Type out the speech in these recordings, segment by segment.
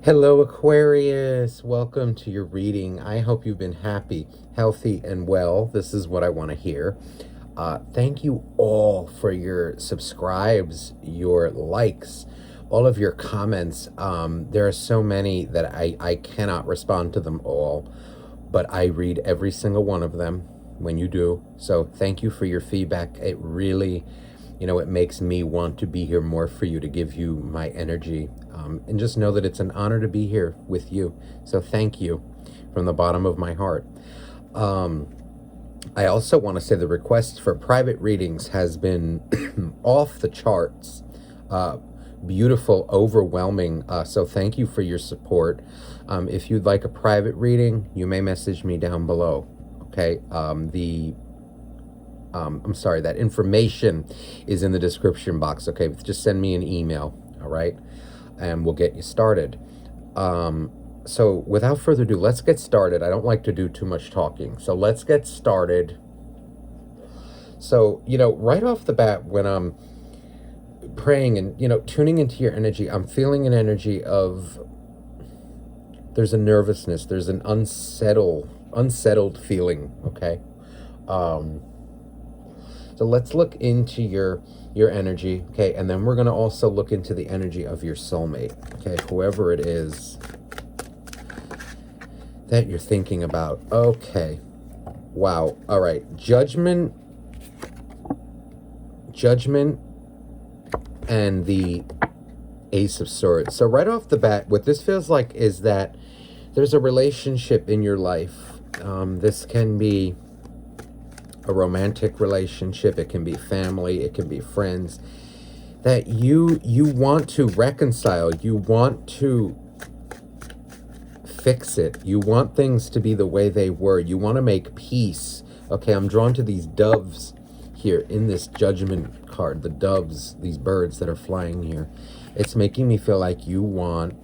Hello, Aquarius. Welcome to your reading. I hope you've been happy, healthy, and well. This is what I want to hear. Thank you all for your subscribes, your likes, all of your comments. There are so many that I cannot respond to them all, but I read every single one of them when you do. So thank you for your feedback. It really, it makes me want to be here more for you, to give you my energy. And just know that it's an honor to be here with you. So thank you from the bottom of my heart. I also want to say the request for private readings has been off the charts. Beautiful, overwhelming. So thank you for your support. If you'd like a private reading, you may message me down below. Okay. I'm sorry, that information is in the description box. Okay. Just send me an email. All right. And we'll get you started. So without further ado, let's get started. I don't like to do too much talking, so let's get started. So, right off the bat, when I'm praying and, tuning into your energy, I'm feeling an energy of, there's a nervousness, there's an unsettled feeling, okay? So let's look into your energy, okay? And then we're going to also look into the energy of your soulmate, okay? Whoever it is that you're thinking about. Okay. Wow. All right. Judgment, and the Ace of Swords. So right off the bat, what this feels like is that there's a relationship in your life. This can be a romantic relationship, it can be family, it can be friends, that you want to reconcile, you want to fix it, you want things to be the way they were, you want to make peace. Okay, I'm drawn to these doves here in this Judgment card, the doves, these birds that are flying here. It's making me feel like you want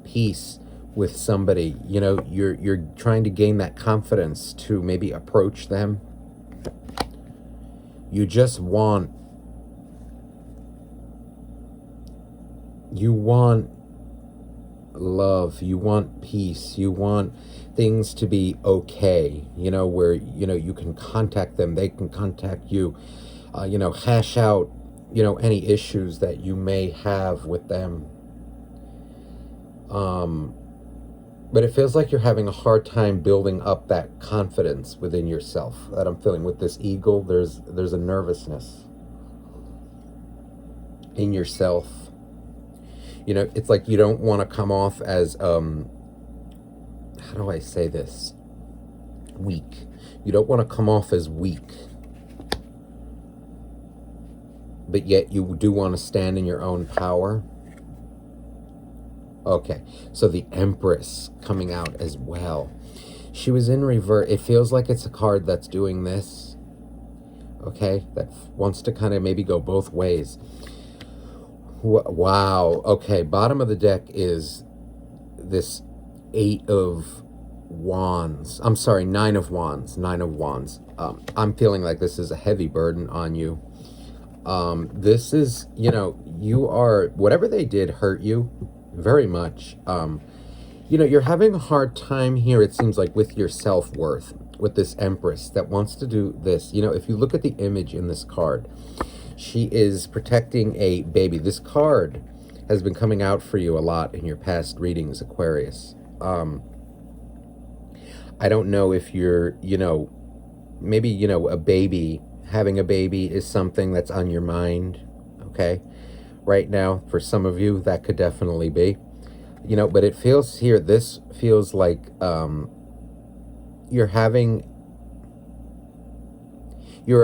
peace with somebody. You're trying to gain that confidence to maybe approach them. You just want love, you want peace, you want things to be okay, where, you can contact them, they can contact you, hash out, any issues that you may have with them. But it feels like you're having a hard time building up that confidence within yourself that I'm feeling with this eagle. There's a nervousness in yourself. It's like you don't want to come off as, how do I say this? Weak. You don't want to come off as weak. But yet you do want to stand in your own power. Okay, so the Empress coming out as well. She was in reverse. It feels like it's a card that's doing this. Okay, that wants to kind of maybe go both ways. Wow. Okay, bottom of the deck is this Eight of Wands. I'm sorry, Nine of Wands. I'm feeling like this is a heavy burden on you. This is, you are, whatever they did hurt you very much. You're having a hard time here, it seems like, with your self-worth, with this Empress that wants to do this. If you look at the image in this card, she is protecting a baby. This card has been coming out for you a lot in your past readings, Aquarius. I don't know if you're, maybe, a baby, having a baby is something that's on your mind, okay? Right now, for some of you, that could definitely be, but it feels here, this feels like you're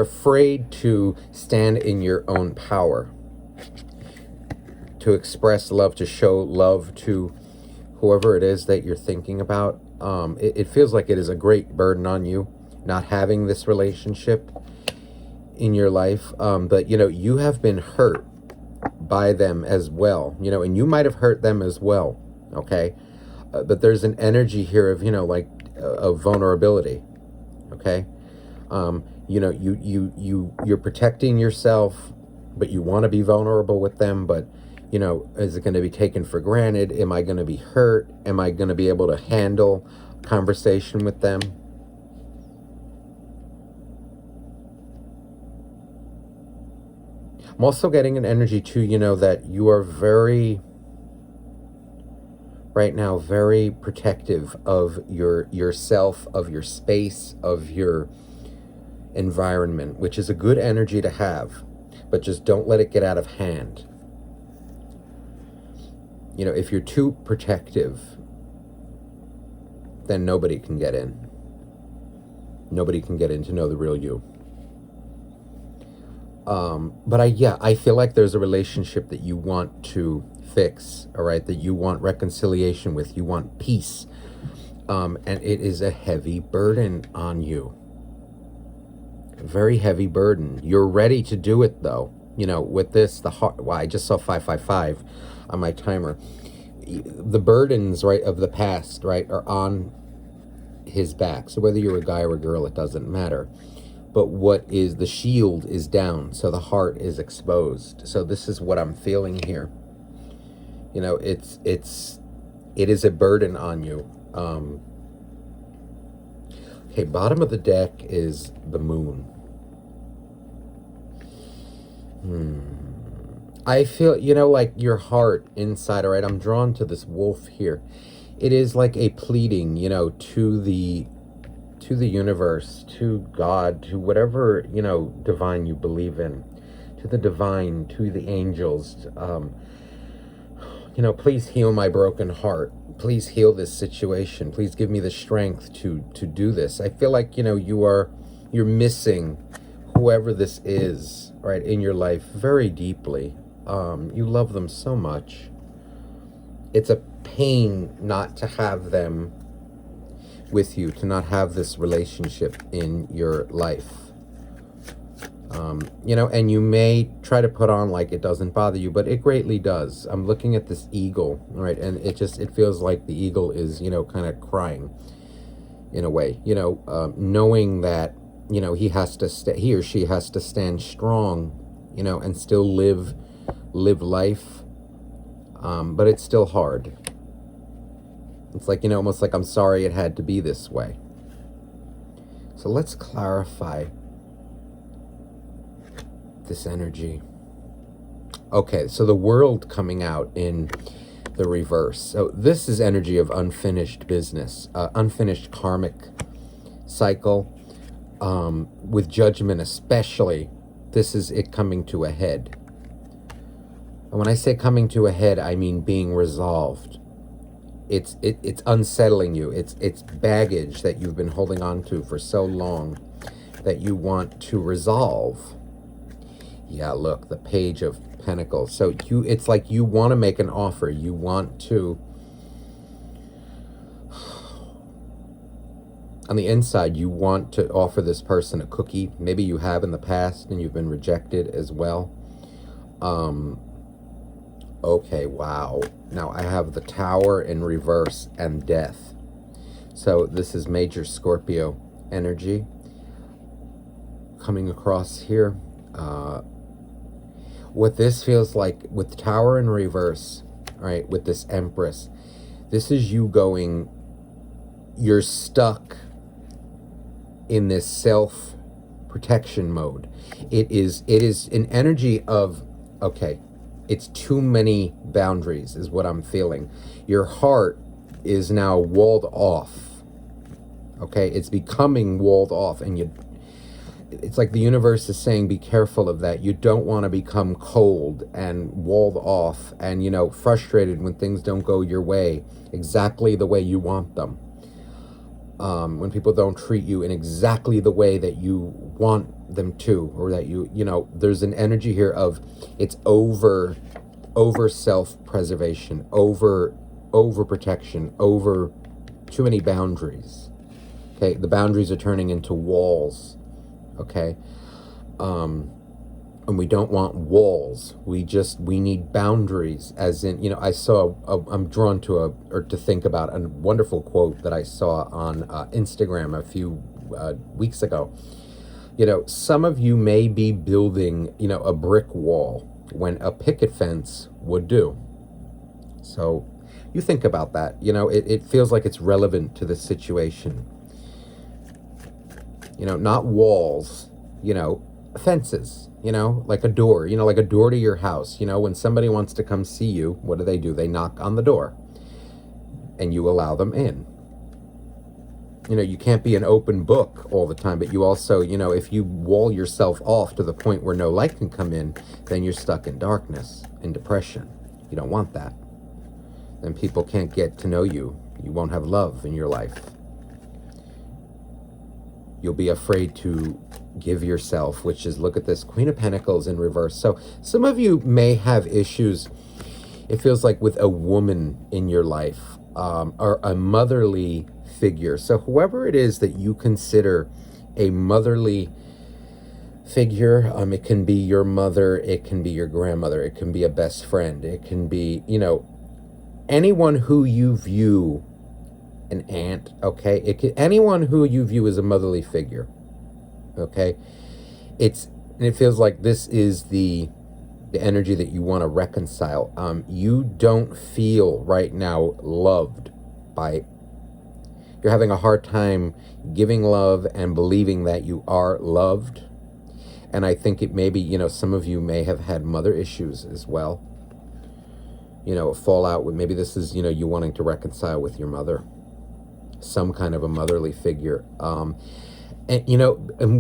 afraid to stand in your own power, to express love, to show love to whoever it is that you're thinking about. It feels like it is a great burden on you, not having this relationship in your life, but you have been hurt by them as well, and you might have hurt them as well, okay? But there's an energy here of, of vulnerability, okay? You're protecting yourself, but you want to be vulnerable with them, but You know, is it going to be taken for granted? Am I going to be hurt? Am I going to be able to handle conversation with them? I'm also getting an energy too, you know, that you are very, right now, very protective of yourself, of your space, of your environment, which is a good energy to have, but just don't let it get out of hand. You know, if you're too protective, then nobody can get in. Nobody can get in to know the real you. But I feel like there's a relationship that you want to fix, all right, that you want reconciliation with, you want peace. And it is a heavy burden on you. A very heavy burden. You're ready to do it though. You know, with this, the heart, well, I just saw 555 on my timer. The burdens, right, of the past, right, are on his back. So whether you're a guy or a girl, it doesn't matter. But what is, the shield is down, so the heart is exposed. So this is what I'm feeling here. You know, it is a burden on you. Okay, bottom of the deck is the moon. I feel, you know, like your heart inside, all right, I'm drawn to this wolf here. It is like a pleading, you know, to the universe, to God, to whatever, you know, divine you believe in, to the divine, to the angels. You know, please heal my broken heart. Please heal this situation. Please give me the strength to do this. I feel like, you know, you're missing whoever this is, right, in your life very deeply. You love them so much. It's a pain not to have them with you, to not have this relationship in your life. You know, and you may try to put on like it doesn't bother you, but it greatly does. I'm looking at this eagle, right, and it feels like the eagle is, you know, kind of crying in a way, you know, knowing that, you know, he or she has to stand strong, you know, and still live life, but it's still hard. It's like, you know, almost like, I'm sorry it had to be this way. So let's clarify this energy. Okay, so the world coming out in the reverse. So this is energy of unfinished business, unfinished karmic cycle, with judgment especially. This is it coming to a head. And when I say coming to a head, I mean being resolved. It's unsettling you. It's baggage that you've been holding on to for so long that you want to resolve. Yeah, look, the Page of Pentacles. So it's like you want to make an offer. You want to, on the inside, you want to offer this person a cookie. Maybe you have in the past and you've been rejected as well. Okay, wow. Now I have the Tower in reverse and Death. So this is major Scorpio energy coming across here. What this feels like with Tower in reverse, right, with this Empress, this is you going, you're stuck in this self-protection mode. It is an energy of, okay, it's too many boundaries is what I'm feeling. Your heart is now walled off. Okay, it's becoming walled off, and it's like the universe is saying, be careful of that. You don't want to become cold and walled off and, you know, frustrated when things don't go your way, exactly the way you want them. When people don't treat you in exactly the way that you want them to, or that you know, there's an energy here of it's over self-preservation, over protection, over too many boundaries. Okay, the boundaries are turning into walls. Okay, and we don't want walls. We need boundaries, as in, you know, I'm drawn to to think about a wonderful quote that I saw on Instagram a few weeks ago. You know, some of you may be building, you know, a brick wall, when a picket fence would do. So you think about that. It feels like it's relevant to the situation. Not walls, fences, like a door, like a door to your house. When somebody wants to come see you, what do? They knock on the door and you allow them in. You can't be an open book all the time, but you also, if you wall yourself off to the point where no light can come in, then you're stuck in darkness, in depression. You don't want that. Then people can't get to know you. You won't have love in your life. You'll be afraid to give yourself, which is, look at this, Queen of Pentacles in reverse. So some of you may have issues, it feels like, with a woman in your life, or a motherly figure. So whoever it is that you consider a motherly figure, it can be your mother, it can be your grandmother, it can be a best friend, it can be, anyone who you view, an aunt, okay? Anyone who you view as a motherly figure, okay? It feels like this is the energy that you want to reconcile. You don't feel right now loved by. You're having a hard time giving love and believing that you are loved. And I think it may be, some of you may have had mother issues as well. A fallout with, maybe this is, you wanting to reconcile with your mother. Some kind of a motherly figure. And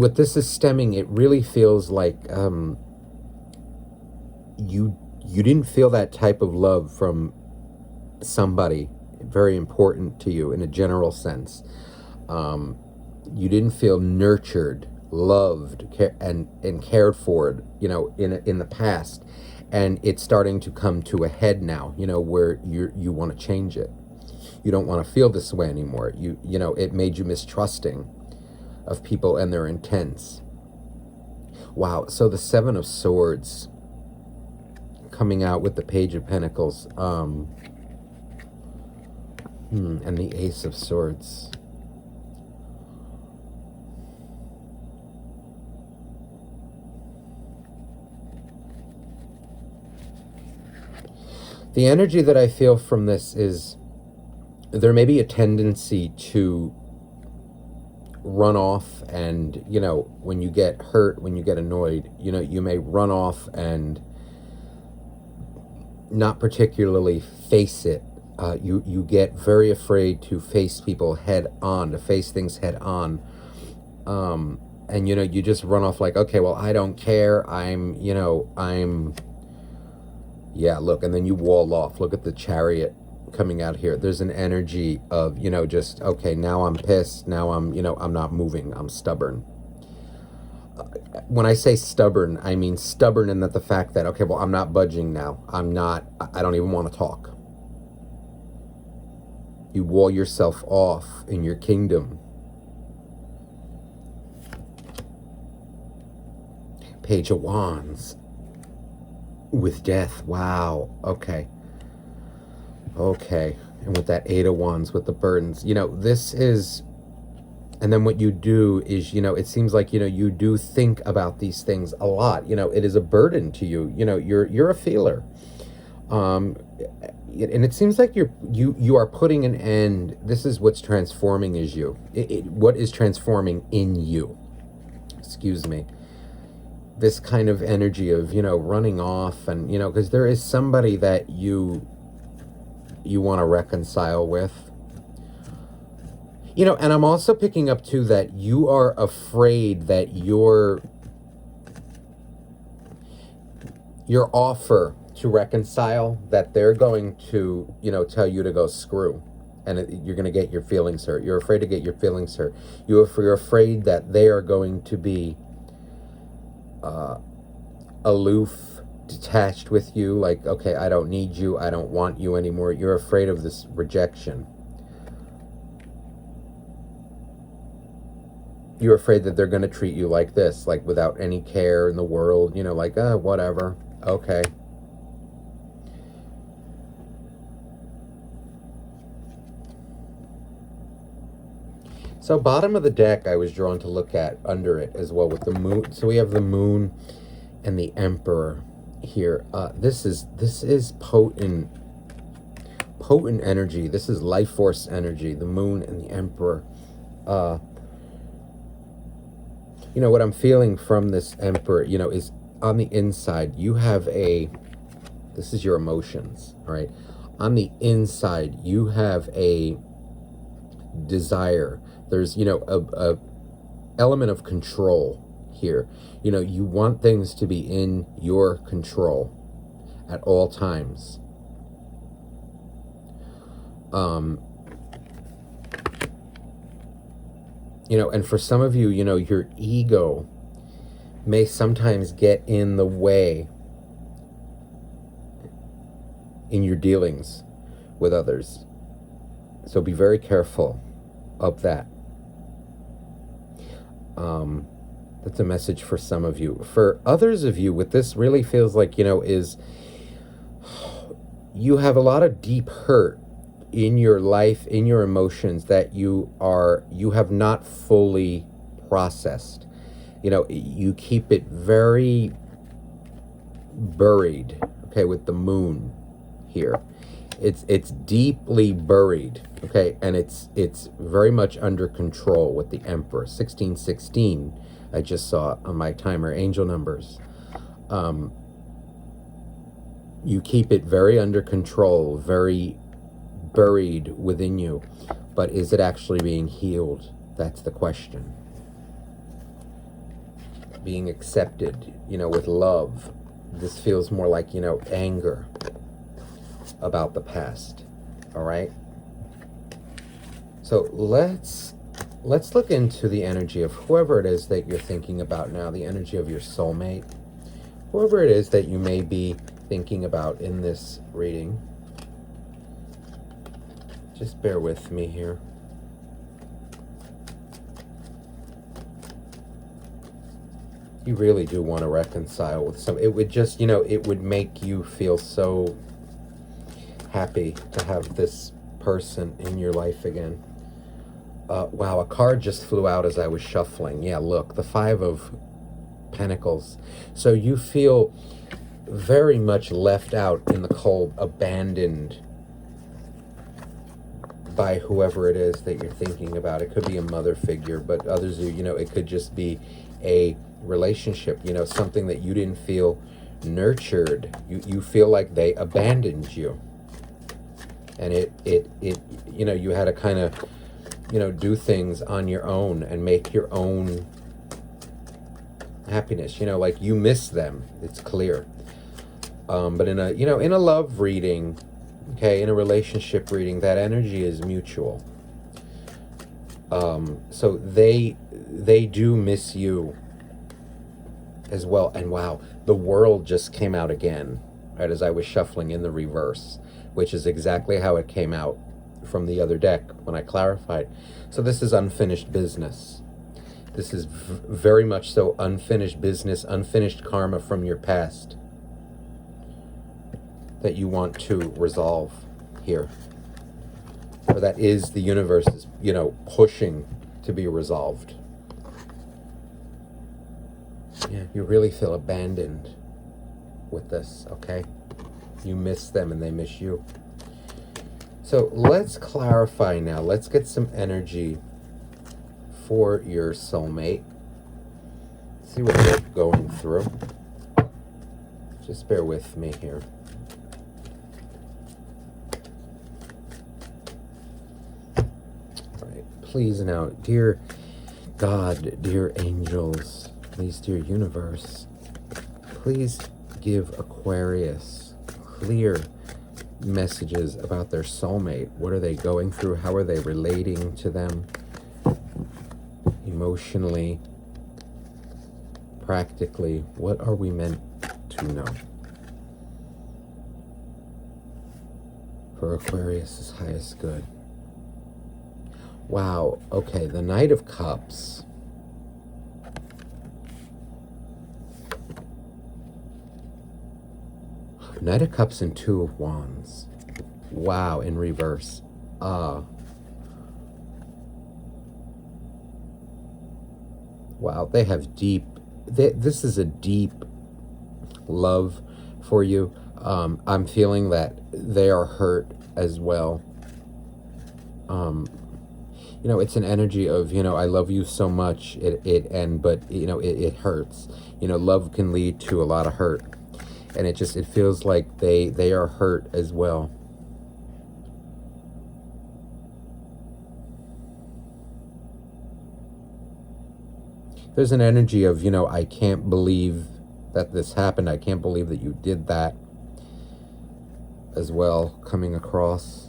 what this is stemming, it really feels like you didn't feel that type of love from somebody very important to you in a general sense. You didn't feel nurtured, loved, and cared for, in the past. And it's starting to come to a head now, where you want to change it. You don't want to feel this way anymore. It made you mistrusting of people and their intents. Wow. So the Seven of Swords coming out with the Page of Pentacles, and the Ace of Swords. The energy that I feel from this is there may be a tendency to run off and, when you get hurt, when you get annoyed, you may run off and not particularly face it. You get very afraid to face people head on, to face things head on. And, you just run off like, okay, well, I don't care. Yeah, look, and then you wall off. Look at the Chariot coming out here. There's an energy of, just, okay, now I'm pissed. Now I'm not moving. I'm stubborn. When I say stubborn, I mean stubborn in that the fact that, okay, well, I'm not budging now. I don't even want to talk. You wall yourself off in your kingdom. Page of Wands with Death. Wow. Okay. And with that Eight of Wands with the burdens, this is, and then what you do is, it seems like, you do think about these things a lot. It is a burden to you. You're a feeler. And it seems like you are putting an end. This is what's transforming is you. What is transforming in you? Excuse me. This kind of energy of, running off and, because there is somebody that you want to reconcile with. And I'm also picking up too that you are afraid that your offer to reconcile, that they're going to, tell you to go screw, and you're going to get your feelings hurt. You're afraid to get your feelings hurt. You're afraid that they are going to be aloof, detached with you, like, okay, I don't need you, I don't want you anymore. You're afraid of this rejection. You're afraid that they're going to treat you like this, like without any care in the world, like, whatever, okay. So bottom of the deck, I was drawn to look at under it as well with the moon. So we have the moon and the Emperor. here. This is potent energy. This is life force energy. The moon and the emperor. You know what I'm feeling from this emperor, you know, is on the inside you have this is your emotions, all right? On the inside you have a desire. There's, you know, a element of control here. You know, you want things to be in your control at all times. You know, and for some of you, you know, your ego may sometimes get in the way in your dealings with others. So be very careful of that. That's a message for some of you. For others of you, what this really feels like, you know, is you have a lot of deep hurt in your life, in your emotions, that you have not fully processed. You know, you keep it very buried, okay, with the moon here. It's deeply buried, okay, and it's very much under control with the Emperor. 1616, I just saw on my timer, angel numbers. You keep it very under control, very buried within you, but is it actually being healed? That's the question. Being accepted, you know, with love. This feels more like, you know, anger about the past. All right, so let's look into the energy of whoever it is that you're thinking about now, the energy of your soulmate, whoever it is that you may be thinking about in this reading. Just bear with me here. You really do want to reconcile with some. It would just, you know, it would make you feel so happy to have this person in your life again. Wow, a card just flew out as I was shuffling. Yeah, look, the Five of Pentacles. So you feel very much left out in the cold, abandoned by whoever it is that you're thinking about. It could be a mother figure, but others, you know, it could just be a relationship, you know, something that you didn't feel nurtured. You feel like they abandoned you. And it you know, you had to kind of, you know, do things on your own and make your own happiness. You know, like you miss them. It's clear. But in a, you know, in a love reading, okay, in a relationship reading, that energy is mutual. So they do miss you as well. And wow, the World just came out again, right, as I was shuffling in the reverse, which is exactly how it came out from the other deck when I clarified. So this is unfinished business. This is very much so unfinished business, unfinished karma from your past that you want to resolve here. Or that is, the universe is, you know, pushing to be resolved. Yeah, you really feel abandoned with this, okay? You miss them and they miss you. So let's clarify now. Let's get some energy for your soulmate. See what they're going through. Just bear with me here. All right, please now, dear God, dear angels, please, dear universe, please give Aquarius clear messages about their soulmate. What are they going through? How are they relating to them? Emotionally, practically, what are we meant to know? For Aquarius' highest good. Wow, okay, the Knight of Cups. Knight of Cups and Two of Wands. Wow, in reverse. Wow, they have deep, this is a deep love for you. I'm feeling that they are hurt as well. It's an energy of, I love you so much, but it hurts. Love can lead to a lot of hurt, and it feels like they are hurt as well. There's an energy of, I can't believe that this happened. I can't believe that you did that as well, coming across.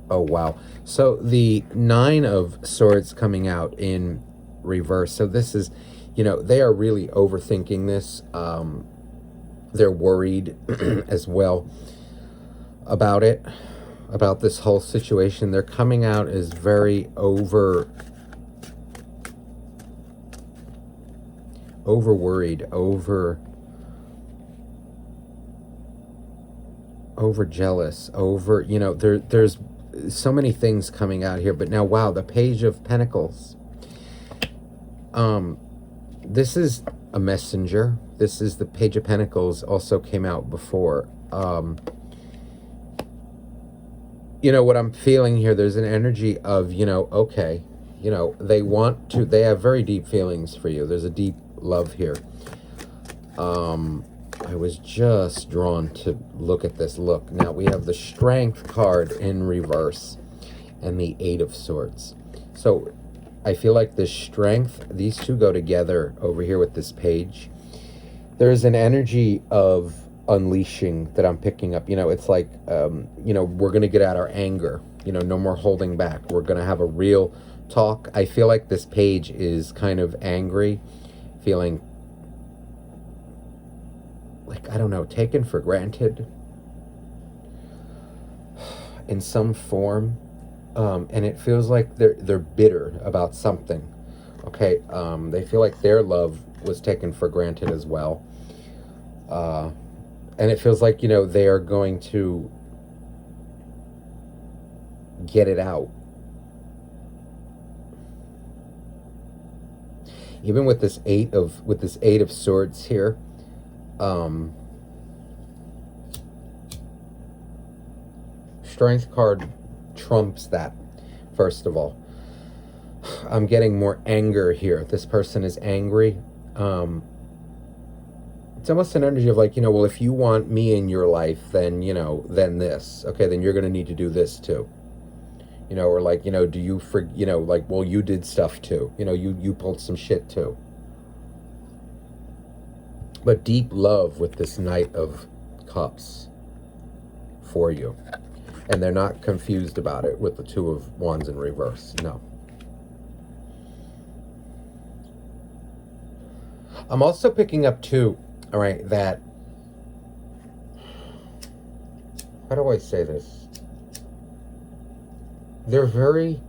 Oh, wow. So the Nine of Swords coming out in reverse. So this is, they are really overthinking this. They're worried as well about it, about this whole situation. They're coming out as very over worried, over jealous, over, there's so many things coming out here. But now, wow, the Page of Pentacles. This is a messenger. This is the Page of Pentacles, also came out before. What I'm feeling here, there's an energy of, okay, they have very deep feelings for you. There's a deep love here. I was just drawn to look at this. Look, now we have the Strength card in reverse and the Eight of Swords. So I feel like the Strength, these two go together over here with this page. There's an energy of unleashing that I'm picking up. It's like, we're going to get out our anger. No more holding back. We're going to have a real talk. I feel like this page is kind of angry, feeling like, I don't know, taken for granted in some form. And it feels like they're bitter about something. Okay, they feel like their love was taken for granted as well. And it feels like, they are going to get it out. Even with this Eight of Swords here, Strength card trumps that. First of all, I'm getting more anger here. This person is angry. It's almost an energy of like, well, if you want me in your life, then, then this. Okay, then you're going to need to do this too. Or like, do you, like, well, you did stuff too. You pulled some shit too. But deep love with this Knight of Cups for you. And they're not confused about it with the Two of Wands in reverse. No. I'm also picking up too, all right, that, how do I say this? They're very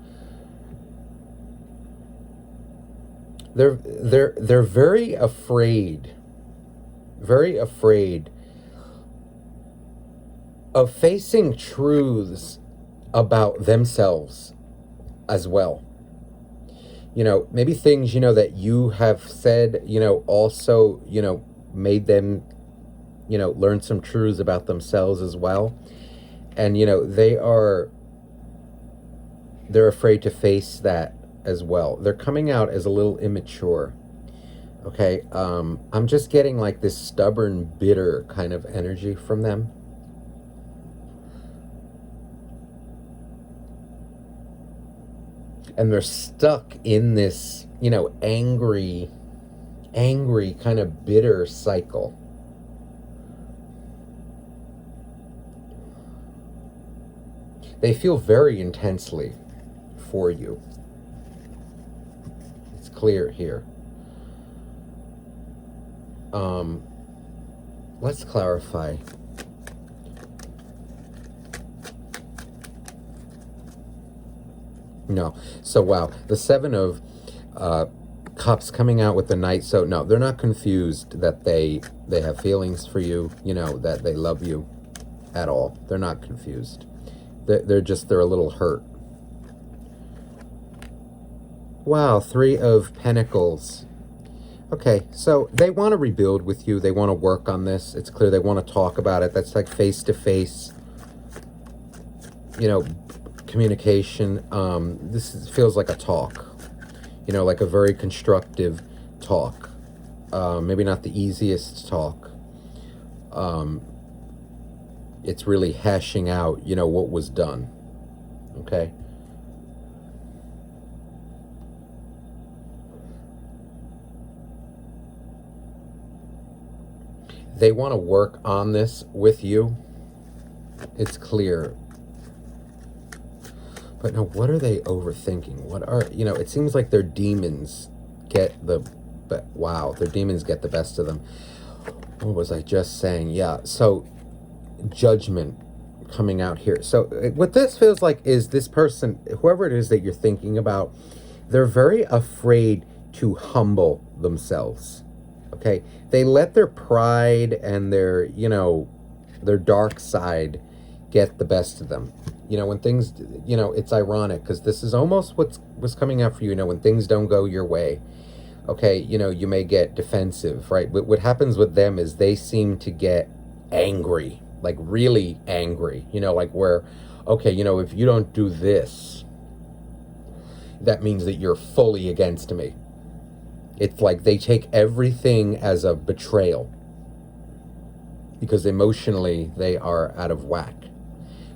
afraid of facing truths about themselves as well. Maybe things, that you have said, also, made them, learn some truths about themselves as well. And, they're afraid to face that as well. They're coming out as a little immature. Okay, I'm just getting like this stubborn, bitter kind of energy from them. And they're stuck in this, angry kind of bitter cycle. They feel very intensely for you. It's clear here. Let's clarify. No. So, wow. The Seven of Cups coming out with the Knight. So, no, they're not confused that they have feelings for you, that they love you at all. They're not confused. They're a little hurt. Wow, Three of Pentacles. Okay, so they want to rebuild with you. They want to work on this. It's clear they want to talk about it. That's like face-to-face, you know, communication. Feels like a talk, you know, like a very constructive talk. Maybe not the easiest talk. It's really hashing out, you know, what was done. Okay. They want to work on this with you. It's clear. But now, what are they overthinking? What are, you know, it seems like their demons get the, but wow, their demons get the best of them. What was I just saying? Yeah, so judgment coming out here. So what this feels like is this person, whoever it is that you're thinking about, they're very afraid to humble themselves. Okay, they let their pride and their, you know, their dark side get the best of them. You know, when things, you know, it's ironic because this is almost what's coming out for you. You know, when things don't go your way, okay, you know, you may get defensive, right? But what happens with them is they seem to get angry, like really angry, you know, like where, okay, you know, if you don't do this, that means that you're fully against me. It's like they take everything as a betrayal because emotionally they are out of whack.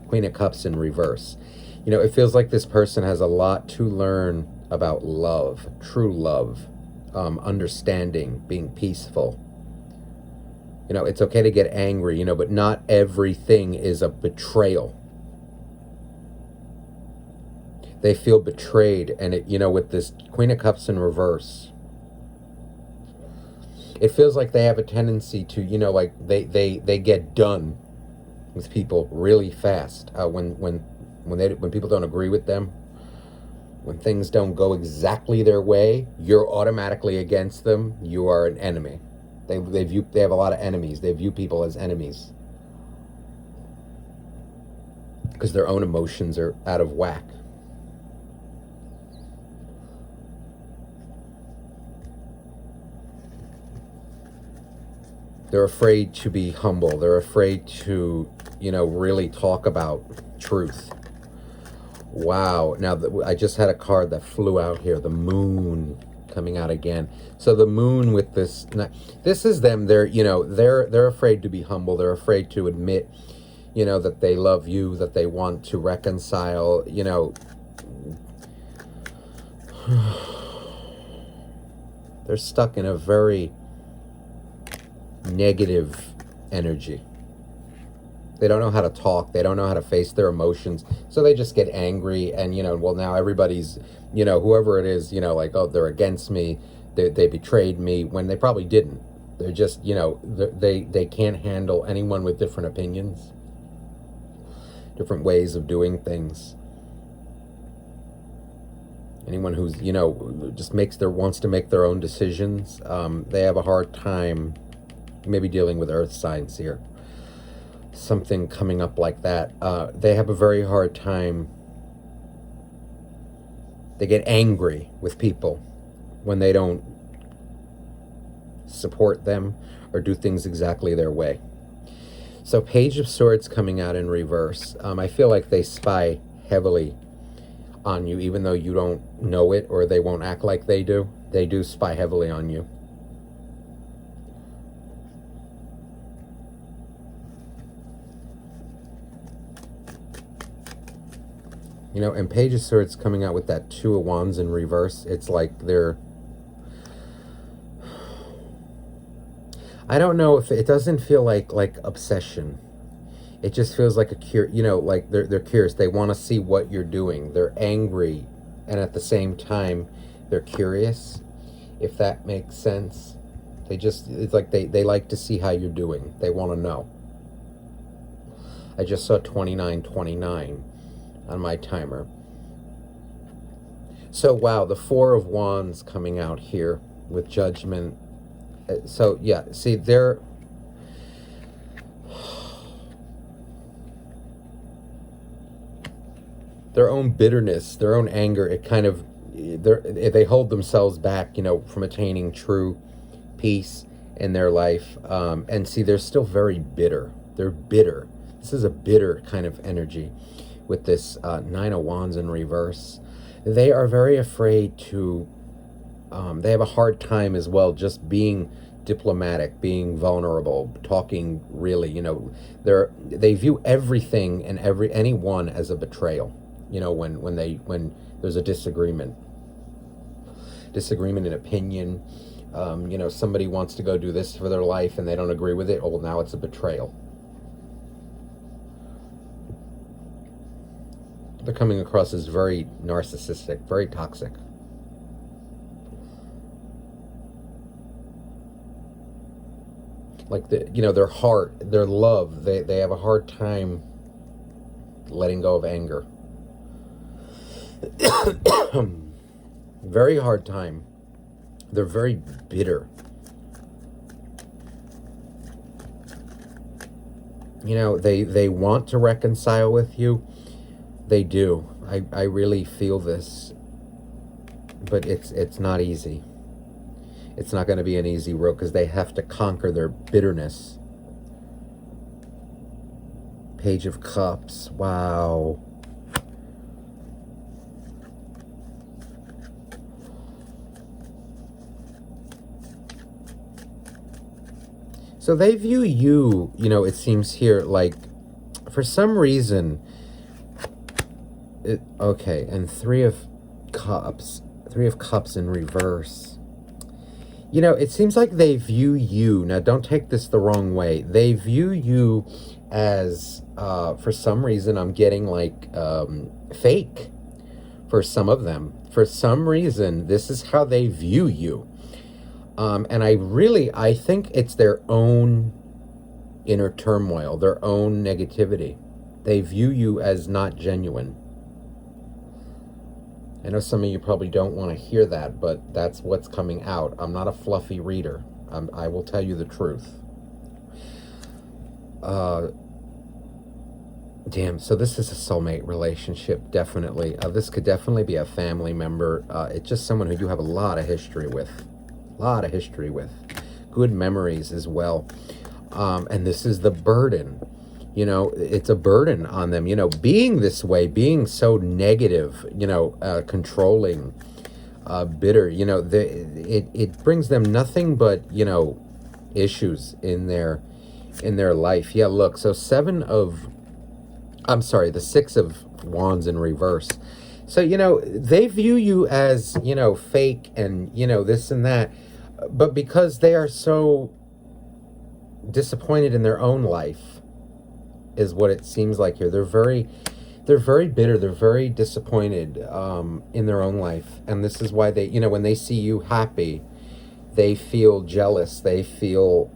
Queen of Cups in reverse. You know, it feels like this person has a lot to learn about love, true love, understanding, being peaceful. You know, it's okay to get angry, you know, but not everything is a betrayal. They feel betrayed, and it, you know, with this Queen of Cups in reverse, it feels like they have a tendency to, you know, like they get done with people really fast when people don't agree with them, when things don't go exactly their way. You're automatically against them. You are an enemy. They have a lot of enemies. They view people as enemies because their own emotions are out of whack. They're afraid to be humble. They're afraid to, you know, really talk about truth. Wow. Now, I just had a card that flew out here. The moon coming out again. So the moon with this, this is them. They're, you know, they're afraid to be humble. They're afraid to admit, you know, that they love you, that they want to reconcile, you know. They're stuck in a very negative energy. They don't know how to talk. They don't know how to face their emotions. So they just get angry and, you know, well, now everybody's, you know, whoever it is, you know, like, oh, they're against me. They betrayed me when they probably didn't. They're just, you know, they can't handle anyone with different opinions, different ways of doing things. Anyone who's, you know, just wants to make their own decisions. They have a hard time maybe dealing with earth signs here. Something coming up like that. They have a very hard time. They get angry with people when they don't support them or do things exactly their way. So Page of Swords coming out in reverse. I feel like they spy heavily on you, even though you don't know it or they won't act like they do. They do spy heavily on you. You know, and Page of Swords coming out with that Two of Wands in reverse. It's like they're, I don't know if it doesn't feel like obsession. It just feels like you know, like they're curious. They want to see what you're doing. They're angry, and at the same time, they're curious. If that makes sense, it's like they like to see how you're doing. They want to know. I just saw 2929 on my timer. So wow, the Four of Wands coming out here with Judgment. So yeah, see, they're their own bitterness, their own anger, it kind of, they hold themselves back, from attaining true peace in their life. And see, they're still very bitter. They're bitter. This is a bitter kind of energy with this Nine of Wands in reverse. They are very afraid to, they have a hard time as well just being diplomatic, being vulnerable, talking really, they view everything and anyone as a betrayal, when there's a disagreement in opinion. Somebody wants to go do this for their life and they don't agree with it. Oh, well, now it's a betrayal. They're coming across as very narcissistic, very toxic. Like their heart, their love, they have a hard time letting go of anger. Very hard time. They're very bitter. They want to reconcile with you. They do. I really feel this. But it's not easy. It's not going to be an easy road because they have to conquer their bitterness. Page of Cups. Wow. So they view you, it seems here, like, for some reason, okay, and Three of Cups in reverse. It seems like they view you, now don't take this the wrong way, they view you as, for some reason, I'm getting like fake for some of them. For some reason, this is how they view you. And I think it's their own inner turmoil, their own negativity. They view you as not genuine. I know some of you probably don't want to hear that, but that's what's coming out. I'm not a fluffy reader. I will tell you the truth. Damn, so this is a soulmate relationship, definitely. This could definitely be a family member. It's just someone who you have a lot of history with. Good memories as well. And this is the burden. It's a burden on them, being this way, being so negative, controlling, bitter, it brings them nothing but, issues in their life. Yeah, look, so the Six of Wands in reverse. So, they view you as, fake and, this and that. But because they are so disappointed in their own life, is what it seems like here. They're very bitter. They're very disappointed in their own life. And this is why they, when they see you happy, they feel jealous. They feel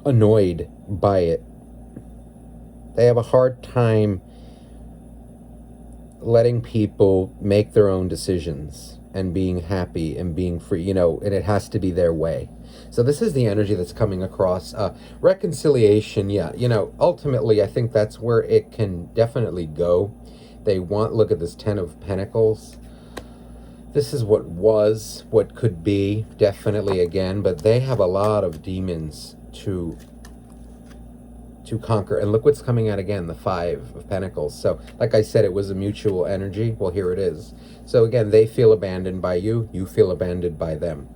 annoyed by it. They have a hard time letting people make their own decisions and being happy and being free, and it has to be their way. So this is the energy that's coming across. Reconciliation, yeah, ultimately I think that's where it can definitely go. They want, look at this Ten of Pentacles. This is what was, what could be, definitely again, but they have a lot of demons to conquer. And look what's coming out again, the Five of Pentacles. So like I said, it was a mutual energy. Well, here it is. So again, they feel abandoned by you. You feel abandoned by them.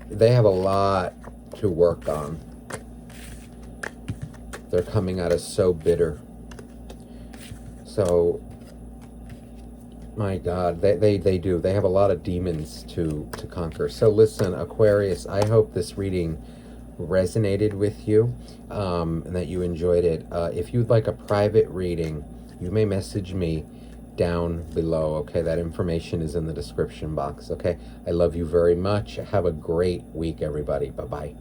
They have a lot to work on. They're coming out as so bitter. So, my God, they do. They have a lot of demons to conquer. So listen, Aquarius, I hope this reading resonated with you and that you enjoyed it. If you'd like a private reading, you may message me down below. Okay, that information is in the description box. Okay, I love you very much. Have a great week, everybody. Bye-bye.